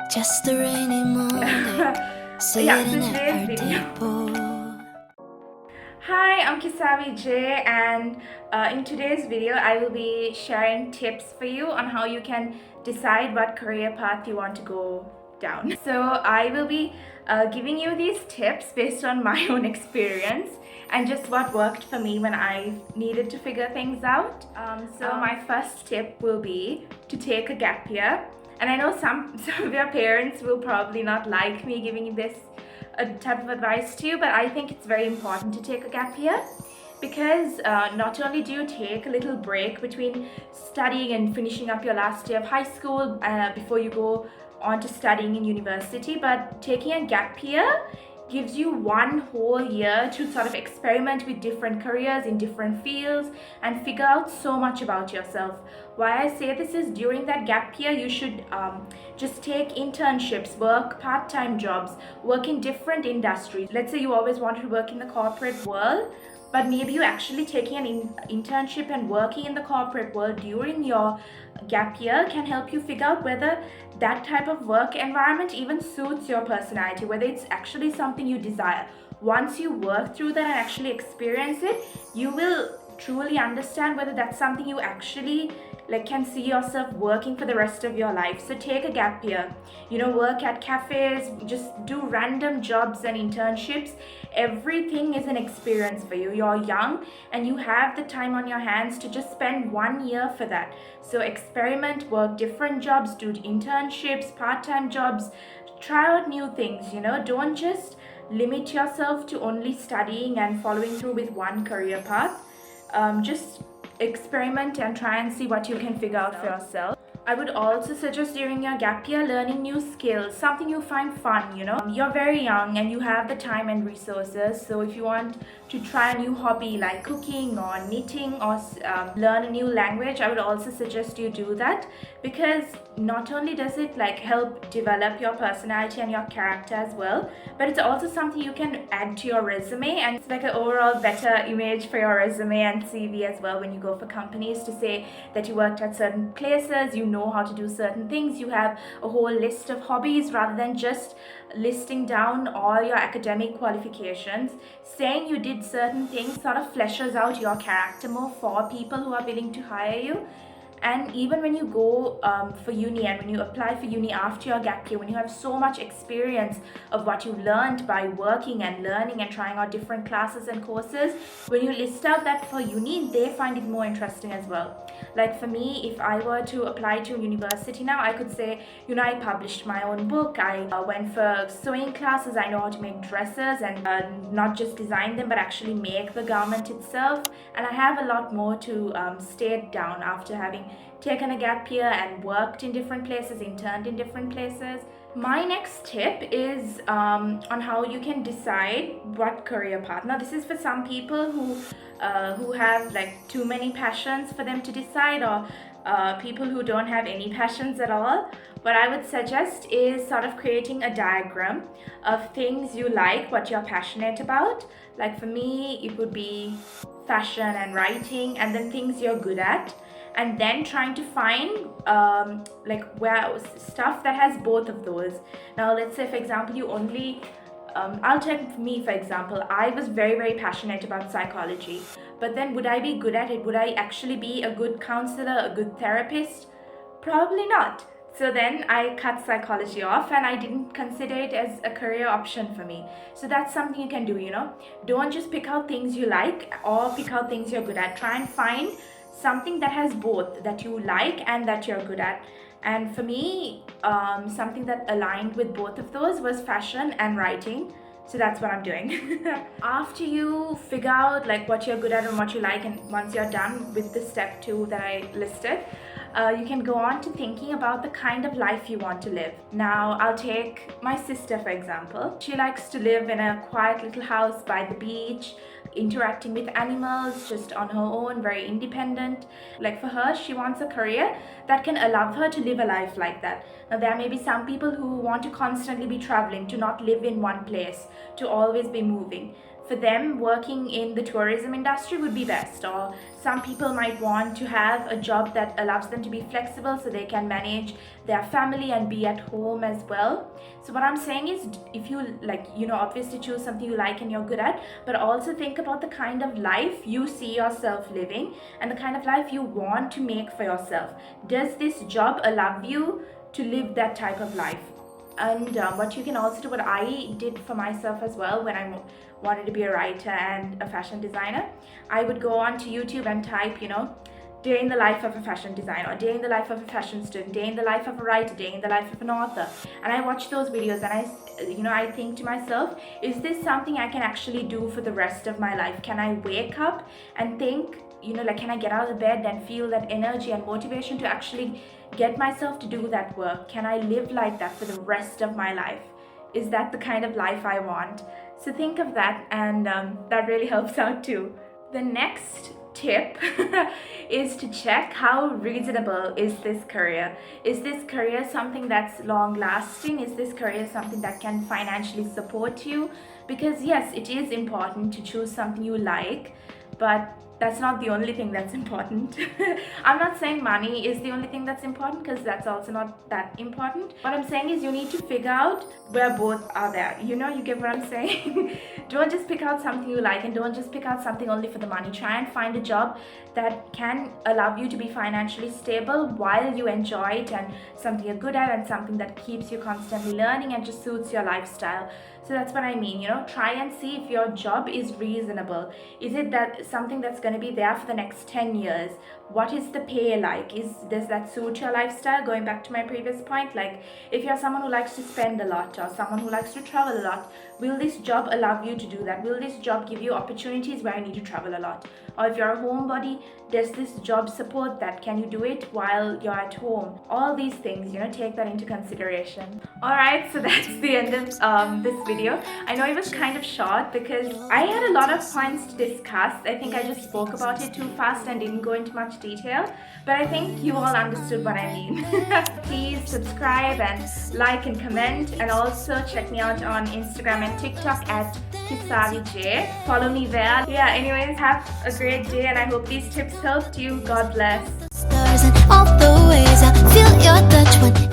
Just a rainy morning, sitting so at today's our video. table. Hi, I'm Kisavi J, and in today's video, I will be sharing tips for you on how you can decide what career path you want to go down. So I will be giving you these tips based on my own experience and just what worked for me when I needed to figure things out. So my first tip will be to take a gap year. And I know some of your parents will probably not like me giving you this type of advice to you, but I think it's very important to take a gap year because not only do you take a little break between studying and finishing up your last year of high school before you go on to studying in university, but taking a gap year gives you one whole year to sort of experiment with different careers in different fields and figure out so much about yourself. Why I say this is during that gap year, you should just take internships, work part-time jobs, work in different industries. Let's say you always wanted to work in the corporate world, but maybe you actually taking an internship and working in the corporate world during your gap year can help you figure out whether that type of work environment even suits your personality, whether it's actually something you desire. Once you work through that and actually experience it, you will truly understand whether that's something you actually can see yourself working for the rest of your life. So take a gap year, work at cafes, just do random jobs and internships. Everything is an experience for you. You're young and you have the time on your hands to just spend 1 year for that. So experiment, work different jobs, do internships, part-time jobs, try out new things. Don't just limit yourself to only studying and following through with one career path. Just experiment and try and see what you can figure out for yourself. I would also suggest during your gap year learning new skills, something you find fun. You're very young and you have the time and resources. So if you want to try a new hobby like cooking or knitting or learn a new language, I would also suggest you do that, because not only does it help develop your personality and your character as well, but it's also something you can add to your resume, and it's like an overall better image for your resume and CV as well when you go for companies to say that you worked at certain places, you know how to do certain things, you have a whole list of hobbies rather than just listing down all your academic qualifications. Saying you did certain things sort of fleshes out your character more for people who are willing to hire you. And even when you go for uni and when you apply for uni after your gap year, when you have so much experience of what you learned by working and learning and trying out different classes and courses, when you list out that for uni, they find it more interesting as well. Like for me, if I were to apply to university now, I could say, I published my own book, I went for sewing classes, I know how to make dresses and not just design them but actually make the garment itself, and I have a lot more to state down after having taken a gap year and worked in different places, interned in different places. My next tip is on how you can decide what career path. Now, this is for some people who have too many passions for them to decide, or people who don't have any passions at all. What I would suggest is sort of creating a diagram of things you like, what you're passionate about. Like for me, it would be fashion and writing, and then things you're good at, and then trying to find where stuff that has both of those. Now let's say for example you only I'll take me for example. I was very passionate about psychology, but then would I be good at it? Would I actually be a good counselor, a good therapist? Probably not. So then I cut psychology off and I didn't consider it as a career option for me. So that's something you can do. Don't just pick out things you like or pick out things you're good at. Try and find something that has both, that you like and that you're good at. And for me, something that aligned with both of those was fashion and writing. So that's what I'm doing. After you figure out what you're good at and what you like, and once you're done with the step 2 that I listed, you can go on to thinking about the kind of life you want to live. Now, I'll take my sister for example. She likes to live in a quiet little house by the beach, interacting with animals just on her own, very independent. Like for her, she wants a career that can allow her to live a life like that. Now, there may be some people who want to constantly be traveling, to not live in one place, to always be moving. for them working in the tourism industry would be best, or some people might want to have a job that allows them to be flexible so they can manage their family and be at home as well. So what I'm saying is, if you like, obviously choose something you like and you're good at, but also think about the kind of life you see yourself living and the kind of life you want to make for yourself. Does this job allow you to live that type of life? And what you can also do, what I did for myself as well when I wanted to be a writer and a fashion designer, I would go on to YouTube and type, day in the life of a fashion designer, or day in the life of a fashion student, day in the life of a writer, day in the life of an author. And I watch those videos and I think to myself, is this something I can actually do for the rest of my life? Can I wake up and think, can I get out of bed and feel that energy and motivation to actually get myself to do that work? Can I live like that for the rest of my life? Is that the kind of life I want? So think of that, and that really helps out too. The next tip is to check how reasonable is this career. Is this career something that's long lasting? Is this career something that can financially support you? Because yes, it is important to choose something you like, but that's not the only thing that's important. I'm not saying money is the only thing that's important, because that's also not that important. What I'm saying is you need to figure out where both are there. You get what I'm saying? Don't just pick out something you like, and don't just pick out something only for the money. Try and find a job that can allow you to be financially stable while you enjoy it, and something you're good at, and something that keeps you constantly learning and just suits your lifestyle. So that's what I mean, try and see if your job is reasonable. Is it that something that's going to be there for the next 10 years? What is the pay like? Does that suit your lifestyle? Going back to my previous point, like if you're someone who likes to spend a lot, or someone who likes to travel a lot, will this job allow you to do that? Will this job give you opportunities where you need to travel a lot? Or if you're a homebody, does this job support that? Can you do it while you're at home? All these things, take that into consideration. Alright, so that's the end of this video. I know it was kind of short because I had a lot of points to discuss. I think I just spoke about it too fast and didn't go into much detail, but I think you all understood what I mean. Please subscribe and like and comment, and also check me out on Instagram and TikTok at HighschoolJ. Follow me there. Yeah, anyways, have a great day, and I hope these tips helped you. God bless. Stars and all the ways I feel your touch when